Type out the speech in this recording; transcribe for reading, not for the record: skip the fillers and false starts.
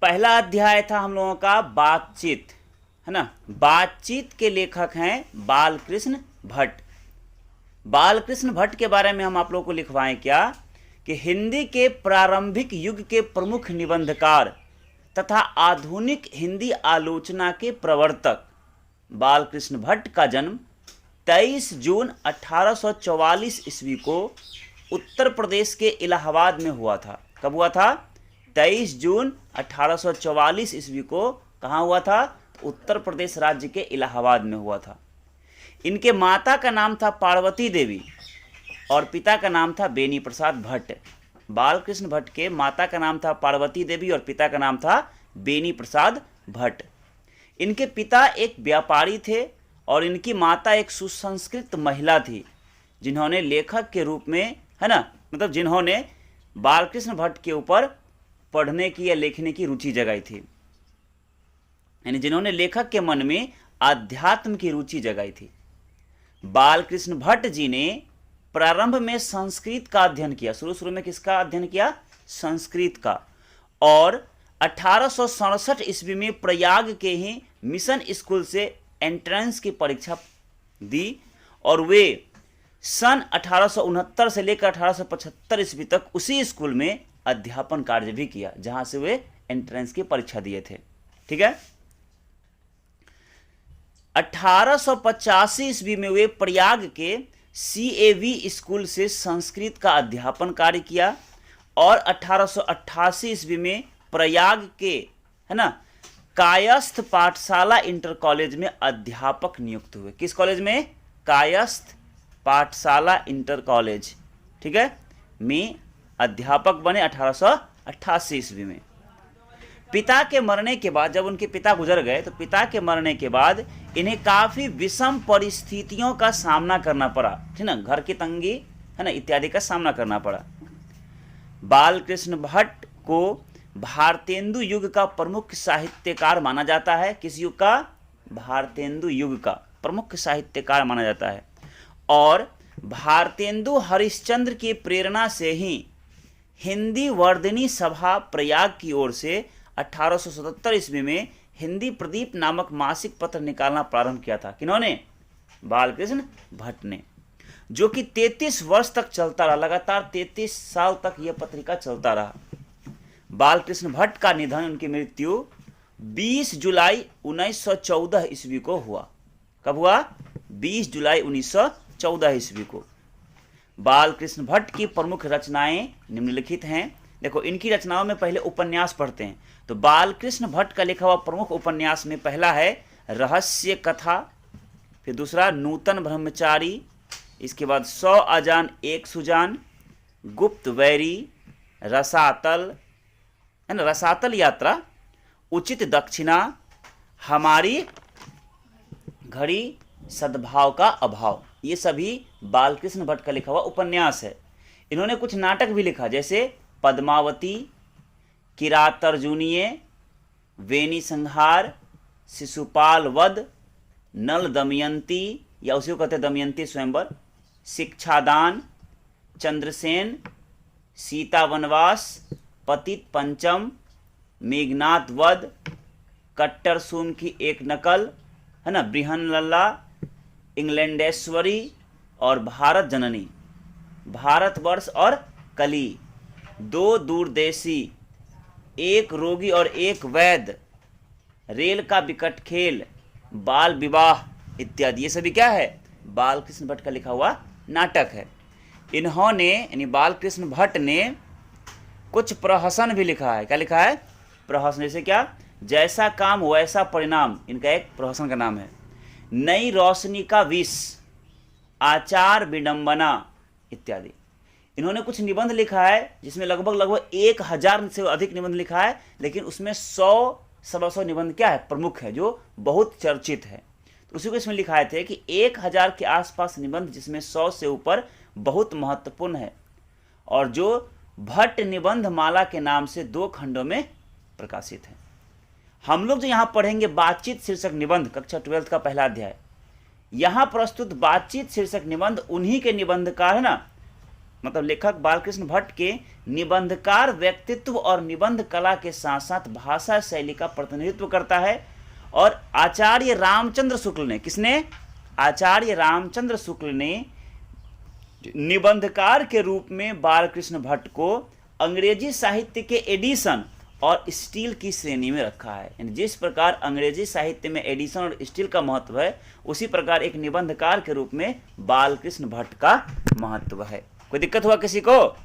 पहला अध्याय था हम लोगों का बातचीत, है ना। बातचीत के लेखक हैं बालकृष्ण भट्ट। बालकृष्ण भट्ट के बारे में हम आप लोगों को लिखवाएं क्या कि हिंदी के प्रारंभिक युग के प्रमुख निबंधकार तथा आधुनिक हिंदी आलोचना के प्रवर्तक बालकृष्ण भट्ट का जन्म 23 जून 1844 ईस्वी को उत्तर प्रदेश के इलाहाबाद में हुआ था। कब हुआ था? 23 जून 1844 ईस्वी को कहाँ हुआ था? उत्तर प्रदेश राज्य के इलाहाबाद में हुआ था। इनके माता का नाम था पार्वती देवी और पिता का नाम था बेनी प्रसाद भट्ट। बालकृष्ण भट्ट के माता का नाम था पार्वती देवी और पिता का नाम था बेनी प्रसाद भट्ट। इनके पिता एक व्यापारी थे और इनकी माता एक सुसंस्कृत महिला थी जिन्होंने लेखक के रूप में, है ना, मतलब जिन्होंने बालकृष्ण भट्ट के ऊपर पढ़ने की या लिखने की रुचि जगाई थी, यानी जिन्होंने लेखक के मन में आध्यात्म की रुचि जगाई थी। बालकृष्ण भट्ट जी ने प्रारंभ में संस्कृत का अध्ययन किया। शुरू में किसका अध्ययन किया? संस्कृत का। और 1867 ईस्वी में प्रयाग के ही मिशन स्कूल से एंट्रेंस की परीक्षा दी और वे सन 1869 से लेकर 1875 ईस्वी तक उसी स्कूल में अध्यापन कार्य भी किया जहां से वे एंट्रेंस की परीक्षा दिए थे। ठीक है। 1885 ईस्वी में वे प्रयाग के CAV स्कूल से संस्कृत का अध्यापन कार्य किया और 1888 ईस्वी में प्रयाग के, है ना, कायस्थ पाठशाला इंटर कॉलेज में अध्यापक नियुक्त हुए। किस कॉलेज में? कायस्थ पाठशाला इंटर कॉलेज, ठीक है, में अध्यापक बने 1888 ईस्वी में। पिता के मरने के बाद, जब उनके पिता गुजर गए तो पिता के मरने के बाद इन्हें काफ़ी विषम परिस्थितियों का सामना करना पड़ा, ठीक ना, घर की तंगी, है ना, इत्यादि का सामना करना पड़ा। बालकृष्ण भट्ट को भारतेंदु युग का प्रमुख साहित्यकार माना जाता है। किस युग का? भारतेंदु युग का प्रमुख साहित्यकार माना जाता है। और भारतेंदु हरिश्चंद्र की प्रेरणा से ही हिंदी वर्धनी सभा प्रयाग की ओर से 1877 ईस्वी में हिंदी प्रदीप नामक मासिक पत्र निकालना प्रारंभ किया था। किन्होंने? बालकृष्ण भट्ट ने, जो कि 33 वर्ष तक चलता रहा। लगातार 33 साल तक यह पत्रिका चलता रहा। बालकृष्ण भट्ट का निधन, उनकी मृत्यु 20 जुलाई 1914 ईस्वी को हुआ। कब हुआ? 20 जुलाई 1914 ईस्वी को। बालकृष्ण भट्ट की प्रमुख रचनाएं निम्नलिखित हैं। देखो, इनकी रचनाओं में पहले उपन्यास पढ़ते हैं। तो बालकृष्ण भट्ट का लिखा हुआ प्रमुख उपन्यास में पहला है रहस्य कथा, फिर दूसरा नूतन ब्रह्मचारी, इसके बाद 100 अजान एक सुजान, गुप्त वैरी, रसातल, है ना, रसातल यात्रा, उचित दक्षिणा, हमारी घड़ी, सद्भाव का अभाव। ये सभी बालकृष्ण भट्ट का लिखा हुआ उपन्यास है। इन्होंने कुछ नाटक भी लिखा, जैसे पद्मावती, किरातार्जुनीय, वेणी संहार, शिशुपाल वध, नल दमयंती या उसी को कहते दमयंती स्वयंवर, शिक्षादान, चंद्रसेन, सीता वनवास, पतित पंचम, मेघनाथ वध, कट्टर सूम की एक नकल, है ना, बृहनलला, इंग्लैंडेश्वरी और भारत जननी, भारतवर्ष और कली, दो दूरदेशी, एक रोगी और एक वैद्य, रेल का विकट खेल, बाल विवाह इत्यादि। ये सभी क्या है? बालकृष्ण भट्ट का लिखा हुआ नाटक है। इन्होंने, यानी बालकृष्ण भट्ट ने कुछ प्रहसन भी लिखा है। क्या लिखा है? प्रहसन। जैसे क्या? जैसा काम वैसा परिणाम, इनका एक प्रहसन का नाम है। नई रोशनी का विष, आचार विडंबना इत्यादि। इन्होंने कुछ निबंध लिखा है जिसमें लगभग 1000 से अधिक निबंध लिखा है, लेकिन उसमें 100 निबंध क्या है? प्रमुख है, जो बहुत चर्चित है। तो उसी को इसमें लिखाए थे कि 1000 के आसपास निबंध, जिसमें 100 से ऊपर बहुत महत्वपूर्ण है, और जो भट्ट निबंध माला के नाम से 2 खंडों में प्रकाशित है। हम लोग जो यहाँ पढ़ेंगे बातचीत शीर्षक निबंध, कक्षा 12 का पहला अध्याय, यहाँ प्रस्तुत बातचीत शीर्षक निबंध उन्हीं के निबंधकार, है ना, मतलब लेखक बालकृष्ण भट्ट के निबंधकार व्यक्तित्व और निबंध कला के साथ साथ भाषा शैली का प्रतिनिधित्व करता है। और आचार्य रामचंद्र शुक्ल ने, किसने? आचार्य रामचंद्र शुक्ल ने निबंधकार के रूप में बालकृष्ण भट्ट को अंग्रेजी साहित्य के एडिशन और स्टील की श्रेणी में रखा है। जिस प्रकार अंग्रेजी साहित्य में एडिशन और स्टील का महत्व है, उसी प्रकार एक निबंधकार के रूप में बालकृष्ण भट्ट का महत्व है। कोई दिक्कत हुआ किसी को?